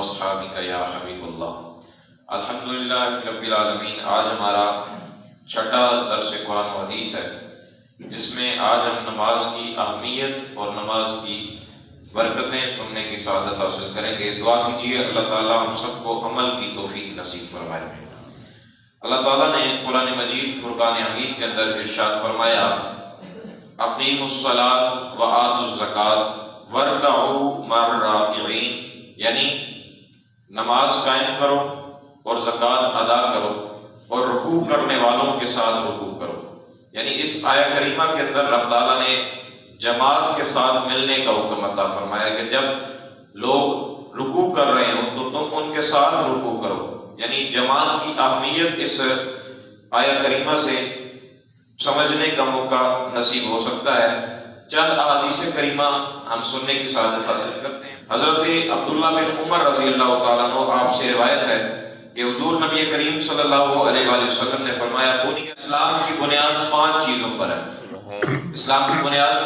واصحابک یا حبیب اللہ۔ الحمدللہ رب العالمین۔ آج ہمارا چھٹا درس قرآن و حدیث ہے، جس میں آج ہم نماز کی اہمیت اور نماز کی برکتیں سننے کی سعادت حاصل کریں گے۔ دعا کیجیے اللہ تعالیٰ ہم سب کو عمل کی توفیق نصیب فرمائے۔ اللہ تعالیٰ نے قرآن مجید فرقان حمید کے اندر ارشاد فرمایا، اقیموا الصلاۃ وآتوا الزکاۃ وارکعوا مع الراکعین، یعنی نماز قائم کرو اور زکوٰۃ ادا کرو اور رکوع کرنے والوں کے ساتھ رکوع کرو۔ یعنی اس آیہ کریمہ کے اندر رب تعالیٰ نے جماعت کے ساتھ ملنے کا حکم عطا فرمایا کہ جب لوگ رکوع کر رہے ہوں تو تم ان کے ساتھ رکوع کرو۔ یعنی جماعت کی اہمیت اس آیہ کریمہ سے سمجھنے کا موقع نصیب ہو سکتا ہے۔ چند احادیث کریمہ ہم سننے کی سعادت حاصل کرتے ہیں۔ حضرت عبداللہ بن عمر رضی اللہ تعالیٰ عنہ آپ سے روایت ہے کہ حضور نبی کریم صلی اللہ علیہ وآلہ وسلم نے فرمایا، بنی اسلام کی بنیاد 5 چیزوں پر ہے۔ اسلام کی بنیاد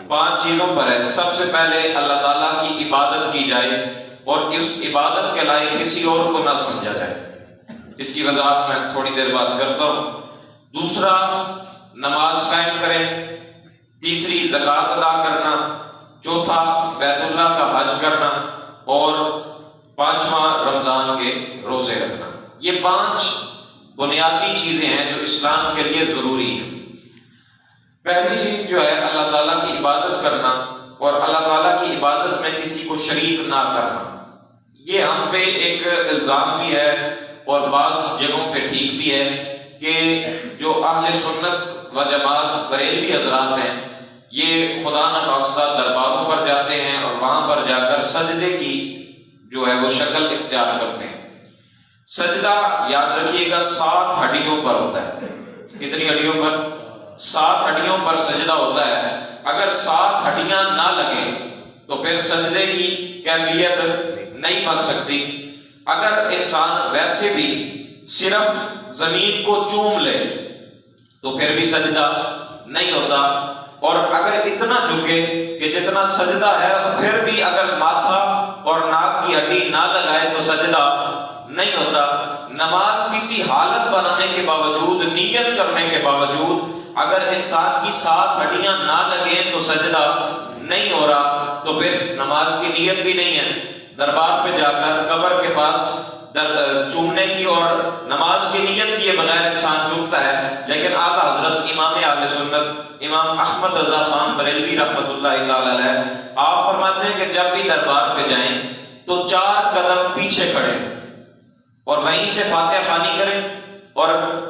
5 چیزوں پر ہے۔ سب سے پہلے اللہ تعالیٰ کی عبادت کی جائے اور اس عبادت کے لائق کسی اور کو نہ سمجھا جائے۔ اس کی وضاحت میں تھوڑی دیر بعد کرتا ہوں۔ دوسرا، نماز قائم کریں۔ تیسری، زکوٰۃ ادا کرنا۔ چوتھا، بیت اللہ کا حج کرنا۔ اور 5واں، رمضان کے روزے رکھنا۔ یہ 5 بنیادی چیزیں ہیں جو اسلام کے لیے ضروری ہیں۔ پہلی چیز جو ہے اللہ تعالیٰ کی عبادت کرنا اور اللہ تعالیٰ کی عبادت میں کسی کو شریک نہ کرنا۔ یہ ہم پہ ایک الزام بھی ہے اور بعض جگہوں پہ ٹھیک بھی ہے کہ جو اہل سنت و جماعت بریلوی حضرات ہیں، یہ خدا نخواستہ درباروں پر جاتے ہیں اور وہاں پر جا کر سجدے کی جو ہے وہ شکل اختیار کرتے ہیں۔ سجدہ یاد رکھیے گا 7 ہڈیوں پر ہوتا ہے۔ کتنی ہڈیوں پر؟ 7 ہڈیوں پر سجدہ ہوتا ہے۔ اگر 7 ہڈیاں نہ لگیں تو پھر سجدے کی کیفیت نہیں بن سکتی۔ اگر انسان ویسے بھی صرف زمین کو چوم لے تو پھر بھی سجدہ نہیں ہوتا، اور اگر اتنا جھکے کہ جتنا سجدہ ہے پھر بھی اگر ماتھا اور ناک کی ہڈی نہ لگائے تو سجدہ نہیں ہوتا۔ نماز کسی حالت بنانے کے باوجود، نیت کرنے کے باوجود اگر انسان کی 7 ہڈیاں نہ لگیں تو سجدہ نہیں ہو رہا تو پھر نماز کی نیت بھی نہیں ہے۔ دربار پہ جا کر قبر کے پاس چومنے کی اور نماز کی نیت کیے بغیر انسان چومتا ہے، لیکن اعلیٰ حضرت امام اہل سنت امام احمد رضا خان بریلوی رحمۃ اللہ تعالی علیہ آپ فرماتے ہیں کہ جب بھی دربار پہ جائیں تو 4 قدم پیچھے کھڑے اور وہیں سے فاتحہ خوانی کریں اور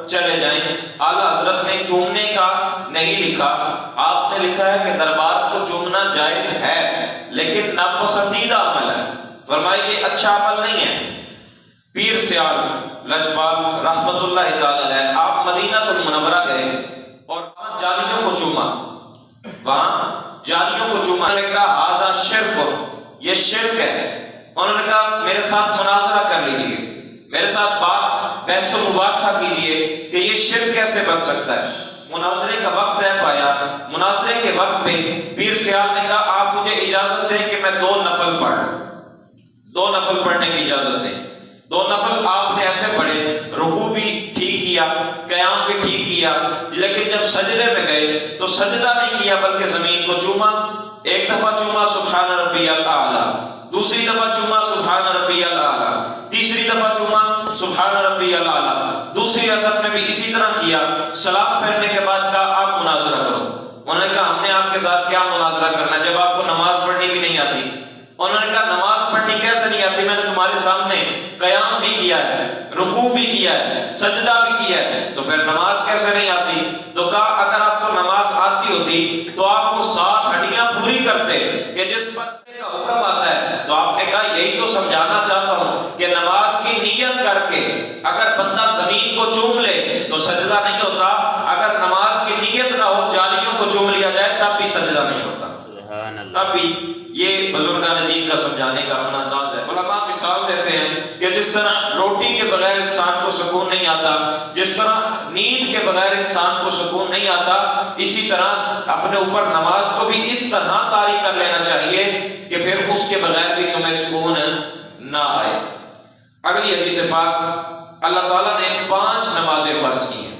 چلے جائیں۔ اعلیٰ حضرت نے چومنے کا نہیں لکھا، آپ نے لکھا ہے کہ دربار کو چومنا جائز ہے لیکن ناپسندیدہ عمل ہے۔ فرمائے یہ اچھا عمل نہیں ہے۔ پیر سیال لجپال رحمۃ اللہ تعالی علیہ آپ مدینہ المنورہ گئے اور وہاں جالیوں کو چوما، انہوں نے کہا ہذا شرک، یہ شرک ہے۔ انہوں نے کہا میرے ساتھ مناظرہ کر لیجئے، میرے ساتھ بحث و مباحثہ کیجئے کہ یہ شرک کیسے بن سکتا ہے۔ مناظرے کا وقت طے پایا۔ مناظرے کے وقت میں پیر سیال نے کہا آپ مجھے اجازت دیں کہ میں 2 نفل پڑھوں، 2 نفل پڑھنے کی اجازت دیں۔ 2 نفل آپ نے ایسے پڑھے، رکوع بھی ٹھیک کیا، قیام بھی ٹھیک کیا، لیکن جب سجدے میں گئے تو سجدہ نہیں کیا بلکہ زمین کو چوما۔ ایک دفعہ چوما سبحان ربی الاعلیٰ، دوسری دفعہ چوما سبحان ربی الاعلیٰ، تیسری دفعہ چوما سبحان ربی الاعلیٰ، دوسری رکعت میں بھی اسی طرح کیا۔ سلام پھیرنے کے بعد کہا آپ مناظرہ کرو۔ انہوں نے کہا ہم نے آپ کے ساتھ کیا مناظرہ کرنا ہے جب آپ کو نماز پڑھنی بھی نہیں آتی۔ انہوں نے کہا نماز پڑھنی کیسے نہیں آتی؟ میں نے تمہارے سامنے قیام بھی کیا ہے، رکوع بھی کیا ہے، سجدہ بھی کیا ہے، تو پھر نماز کیسے نہیں آتی؟ تو کہا اگر آپ کو نماز آتی ہوتی تو آپ کو 7 ہڈیاں پوری کرتے کہ جس پر کا حکم آتا ہے۔ تو آپ نے کہا یہی تو سمجھانا چاہتا ہوں کہ نماز کی نیت کر کے اگر بندہ زمین کو چوم لے تو سجدہ نہیں ہوتا، اگر نماز کی نیت نہ ہو جالیوں کو چوم لیا جائے تب بھی سجدہ نہیں ہوتا۔ تب بھی یہ بزرگان دین کا سمجھانے کا اپنا انداز ہے۔ علماء مثال دیتے ہیں کہ جس طرح روٹی کے بغیر انسان کو سکون نہیں آتا، جس طرح نیند کے بغیر انسان کو سکون نہیں آتا، اسی طرح اپنے اوپر نماز کو بھی اس طرح طاری کر لینا چاہیے کہ پھر اس کے بغیر بھی تمہیں سکون نہ آئے۔ اگلی حدیث پاک، اللہ تعالیٰ نے 5 نمازیں فرض کی ہیں۔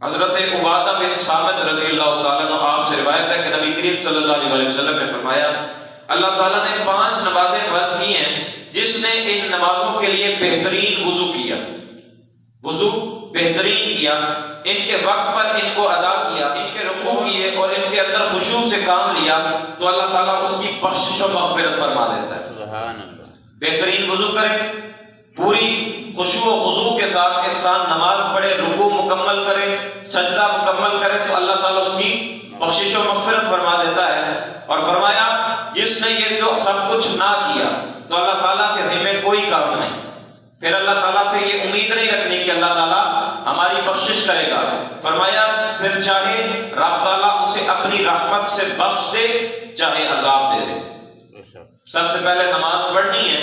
حضرت عبادہ بن صامت رضی اللہ تعالیٰ عنہ آپ سے روایت ہے کہ نبی کریم صلی اللہ علیہ وسلم نے فرمایا اللہ تعالیٰ نے 5 نمازیں فرض کی ہیں جس نے ان نمازوں کے لیے بہترین وضو کیا، وضو بہترین کیا، ان کے وقت پر ان کو ادا کیا، ان کے رکوع کیے اور ان کے اندر خشوع سے کام لیا تو اللہ تعالیٰ اس کی بخشش و مغفرت فرما دیتا ہے۔ سبحان اللہ۔ بہترین وضو کرے، پوری خشوع و خضوع کے ساتھ انسان نماز پڑھے، رکوع مکمل کرے، سجدہ مکمل کرے تو اللہ تعالیٰ اس کی بخشش و مغفرت فرما دیتا ہے۔ اور فرمایا جس نے یہ سب کچھ نہ کیا تو اللہ تعالیٰ کے ذمہ کوئی کام نہیں، پھر اللہ تعالیٰ سے یہ امید نہیں رکھنی کہ اللہ تعالیٰ ہماری بخشش کرے گا۔ فرمایا پھر چاہے رب تعالیٰ اسے اپنی رحمت سے بخش دے چاہے عذاب دے دے۔ سب سے پہلے نماز پڑھنی ہے،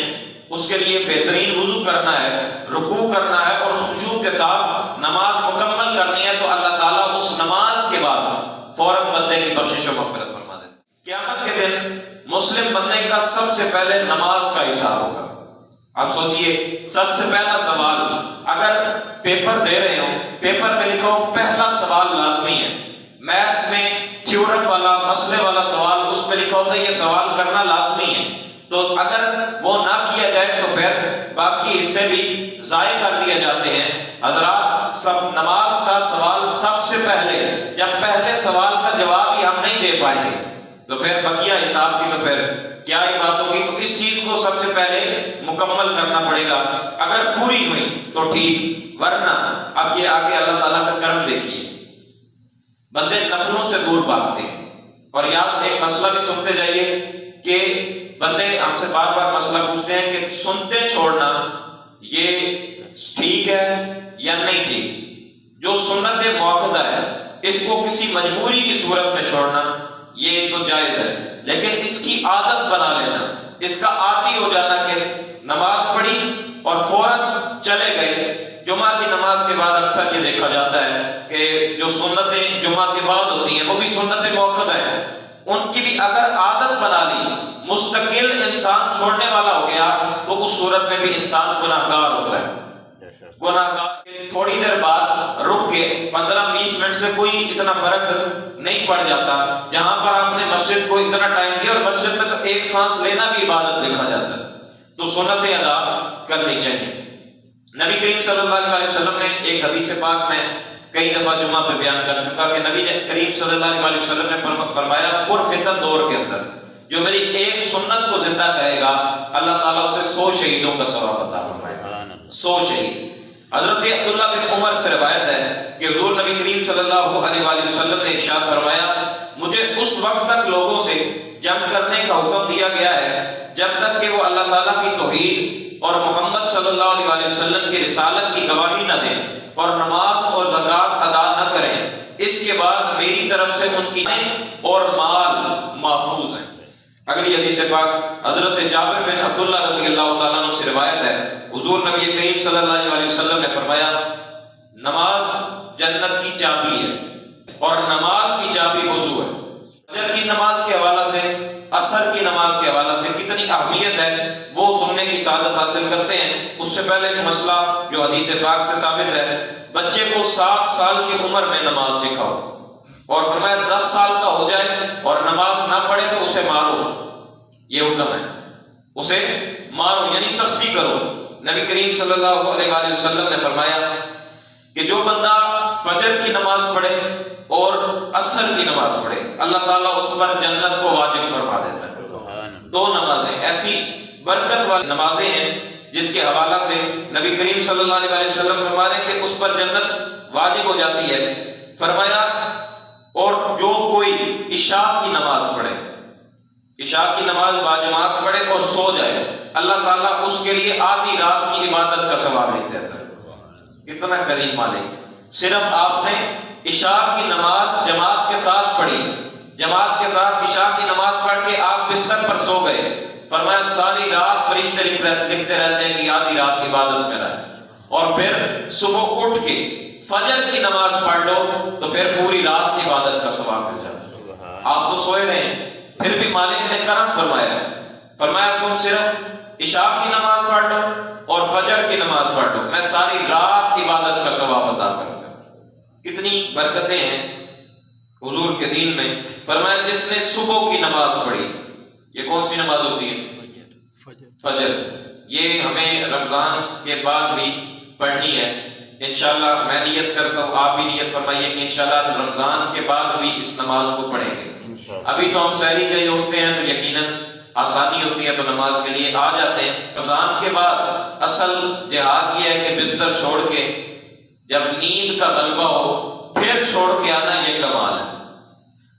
اس کے لیے بہترین وضو کرنا ہے، رکوع کرنا ہے اور خشوع کے ساتھ نماز مکمل کرنی ہے تو اللہ تعالیٰ اس نماز کے بعد فوراً بندے کی بخشش و مغفرت فرما دے۔ قیامت کے دن مسلم بندے کا سب سے پہلے نماز کا حساب ہوگا۔ آپ سوچئے سب سے پہلا سوال، اگر پیپر دے رہے ہوں، پیپر میں لکھا ہو پہلا سوال لازمی ہے، میتھ میں تھیورم والا مسئلے والا سوال اس میں لکھا ہوتا ہے یہ سوال کرنا لازمی ہے، تو اگر وہ نہ کیا جائے تو پھر باقی حصے بھی ضائع کر دیے جاتے ہیں۔ حضرات سب نماز کا سوال سب سے پہلے، جب پہلے سوال کا جواب ہی ہم نہیں دے پائیں گے تو پھر بقیہ حساب کی تو پھر کیا ہی بات ہوگی۔ تو اس چیز کو سب سے پہلے مکمل کرنا پڑے گا، اگر پوری ہوئی تو ٹھیک، ورنہ اب یہ آگے اللہ تعالیٰ کا کرم دیکھیے، بندے نفلوں سے دور بھاگتے ہیں۔ اور یاد ایک مسئلہ بھی سنتے جائیے کہ بندے ہم سے بار بار مسئلہ پوچھتے ہیں کہ سنتے چھوڑنا یہ ٹھیک ہے یا نہیں ٹھیک۔ جو سنت مؤکدہ ہے اس کو کسی مجبوری کی صورت میں چھوڑنا یہ تو جائز ہے، لیکن اس کی عادت بنا لینا، اس کا عادی ہو جانا کہ نماز پڑھی اور فوراً چلے گئے۔ جمعہ کی نماز کے بعد اکثر یہ دیکھا جاتا ہے کہ جو سنتیں جمعہ کے بعد ہوتی ہیں وہ بھی سنت مؤکدہ ہیں، ان کی بھی اگر عادت بنا لی، مستقل انسان چھوڑنے والا ہو گیا تو اس صورت میں بھی انسان گناہگار ہوتا ہے۔ گناہگار تھوڑی دیر بعد رک کے 15-20 منٹ سے کوئی اتنا فرق نہیں پڑ جاتا، جہاں پر آپ نے مسجد کو اتنا ٹائم دیا، اور مسجد میں تو ایک سانس لینا بھی عبادت دیکھا جاتا ہے، تو سنتیں ادا کرنی چاہیے۔ نبی کریم صلی اللہ علیہ وسلم نے ایک حدیث پاک میں کئی دفعہ جمعہ پہ بیان کر چکا کہ نبی کریم صلی اللہ علیہ وسلم نے فرمایا پرفتن دور کے اندر جو میری ایک سنت کو زندہ کرے گا اللہ تعالیٰ اسے 100 شہیدوں کا ثواب عطا فرمائے گا۔ 100 شہید۔ حضرت عبداللہ بن عمر سے روایت ہے کہ حضور نبی کریم صلی اللہ علیہ وآلہ وسلم نے ارشاد فرمایا مجھے اس وقت تک لوگوں سے جنگ کرنے کا حکم دیا گیا ہے جب تک کہ وہ اللہ تعالیٰ کی توحید اور محمد صلی اللہ علیہ وآلہ وسلم کی رسالت کی گواہی نہ دیں اور نماز اور زکوٰۃ ادا نہ کریں، اس کے بعد میری طرف سے ان کی اور مال محفوظ ہیں۔ اگلی حدیث پاک حضرت جابر بن عبداللہ رضی اللہ تعالیٰ عنہ سے روایت ہے حضور نبی کریم صلی اللہ علیہ وسلم نے فرمایا نماز جنت کی چابی ہے اور نماز کی چابی وضو ہے۔ فجر کی نماز کے حوالہ سے، عصر کی نماز کے حوالہ سے کتنی اہمیت ہے وہ سننے کی سعادت حاصل کرتے ہیں۔ اس سے پہلے ایک مسئلہ جو حدیث پاک سے ثابت ہے، بچے کو 7 سال کی عمر میں نماز سکھاؤ، اور فرمایا 10 سال کا ہو جائے اور نماز نہ پڑھے تو اسے مارو، یہ حکم ہے، اسے مارو یعنی سختی کرو۔ نبی کریم صلی اللہ علیہ وآلہ وسلم نے فرمایا کہ جو بندہ فجر کی نماز پڑھے اور عصر کی نماز پڑھے اللہ تعالیٰ اس پر جنت کو واجب فرما دیتا ہے۔ 2 نمازیں ایسی برکت والی نمازیں ہیں جس کے حوالہ سے نبی کریم صلی اللہ علیہ وآلہ وسلم فرما رہے ہیں کہ اس پر جنت واجب ہو جاتی ہے۔ فرمایا اور جو کوئی عشاء کی نماز پڑھے، عشاء کی نماز باجماعت پڑھے اور سو جائے اللہ تعالیٰ اس کے لیے آدھی رات کی عبادت کا ثواب لکھ دیتا ہے۔ کتنا کریم مالک، صرف آپ نے عشاء کی نماز جماعت کے ساتھ پڑھی، جماعت کے ساتھ عشاء کی نماز پڑھ کے آپ بستر پر سو گئے، فرمایا ساری رات فرشتے لکھتے رہتے ہیں کہ آدھی رات عبادت میں رہے، اور پھر صبح اٹھ کے فجر کی نماز پڑھ لو تو پھر پوری رات عبادت کا ثواب مل جاتا ہے۔ آپ تو سوئے رہے ہیں پھر بھی مالک نے کرم فرمایا، فرمایا تم صرف عشاء کی نماز پڑھ لو اور فجر کی نماز پڑھ لو، میں ساری رات عبادت کا ثواب عطا کروں گا۔ کتنی برکتیں ہیں حضور کے دین میں۔ فرمایا جس نے صبح کی نماز پڑھی، یہ کون سی نماز ہوتی ہے؟ فجر۔ یہ ہمیں رمضان کے بعد بھی پڑھنی ہے انشاءاللہ۔ میں نیت کرتا ہوں، آپ بھی نیت فرمائیے کہ انشاءاللہ رمضان کے بعد بھی اس نماز کو پڑھیں گے۔ ابھی تو ہم سحری کے لیے اٹھتے ہیں تو یقیناً آسانی ہوتی ہے تو نماز کے لیے آ جاتے ہیں۔ رمضان کے بعد اصل جہاد یہ ہے کہ بستر چھوڑ کے جب نیند کا غلبہ ہو پھر چھوڑ کے آنا، یہ کمال ہے۔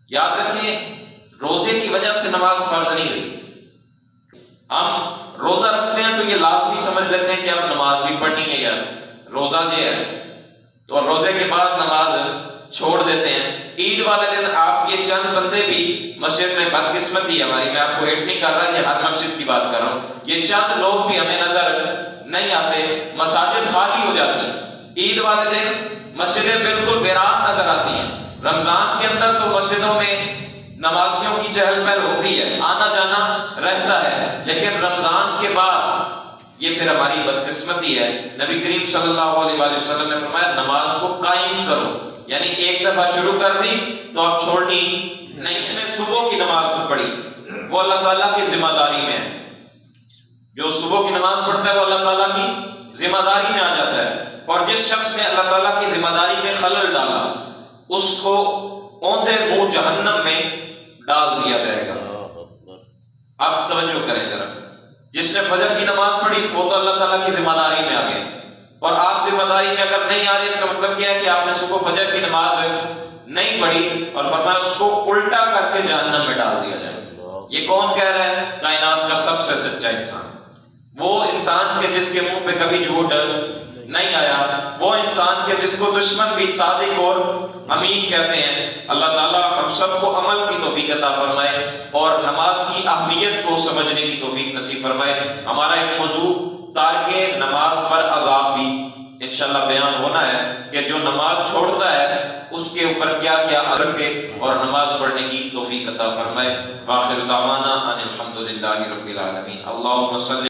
یاد رکھیں روزے کی وجہ سے نماز فرض نہیں ہوئی۔ ہم روزہ رکھتے ہیں تو یہ لازمی سمجھ لیتے ہیں کہ اب نماز بھی پڑھنی ہے یار، روزہ جو ہے تو روزے کے بعد نماز چھوڑ دیتے ہیں۔ عید والے دن آپ یہ چند بندے بھی مسجد میں، بدقسمتی ہے ہماری، میں آپ کو ایڈ نہیں کر رہا، یہ ہر مسجد کی بات کر رہا ہوں، یہ چند لوگ بھی ہمیں نظر نہیں آتے، مساجد خالی ہو جاتی ہیں۔ عید والے دن مسجدیں بالکل ویران نظر آتی ہیں۔ رمضان کے اندر تو مسجدوں میں نمازیوں کی چہل پہل ہوتی ہے، آنا جانا رہتا ہے، لیکن رمضان کے بعد یہ پھر ہماری بدقسمتی ہے۔ نبی کریم صلی اللہ علیہ وآلہ وسلم نے فرمایا نماز کو قائم کرو، یعنی ایک دفعہ شروع کر دی تو اب چھوڑنی نہیں۔ اس نے صبح کی نماز کو پڑھی، وہ اللہ تعالیٰ کی ذمہ داری میں ہے۔ جو صبح کی نماز پڑھتا ہے وہ اللہ تعالیٰ کی ذمہ داری میں آ جاتا ہے، اور جس شخص نے اللہ تعالیٰ کی ذمہ داری میں خلل ڈالا اس کو اوندے منہ جہنم میں ڈال دیا جائے گا۔ اب توجہ کریں ذرا، جس نے فجر کی نماز پڑھی وہ تو اللہ تعالیٰ کی ذمہ داری میں آ گئے، اور آپ ذمہ داری میں اگر نہیں آ رہے اس کا مطلب کیا ہے کہ آپ نے صبح فجر کی نماز نہیں پڑھی، اور فرمایا اس کو الٹا کر کے جہنم میں ڈال دیا جائے۔ یہ کون کہہ رہا ہے؟ کائنات کا سب سے سچا انسان، وہ انسان کے جس کے منہ پہ کبھی جھوٹ نہیں آیا، وہ انسان کے جس کو دشمن بھی صادق اور امین کہتے ہیں۔ اللہ تعالیٰ ہم سب کو عمل کی توفیق عطا فرمائے اور نماز کی اہمیت کو سمجھنے کی توفیق نصیب فرمائے۔ ہمارا ایک موضوع تارک نماز پر عذاب بھی انشاءاللہ بیان ہونا ہے کہ جو نماز چھوڑتا ہے اس کے اوپر کیا کیا رکھے، اور نماز پڑھنے کی توفیق عطا فرمائے۔ وآخر دعوانا ان الحمدللہ رب العالمین۔ اللہم صلی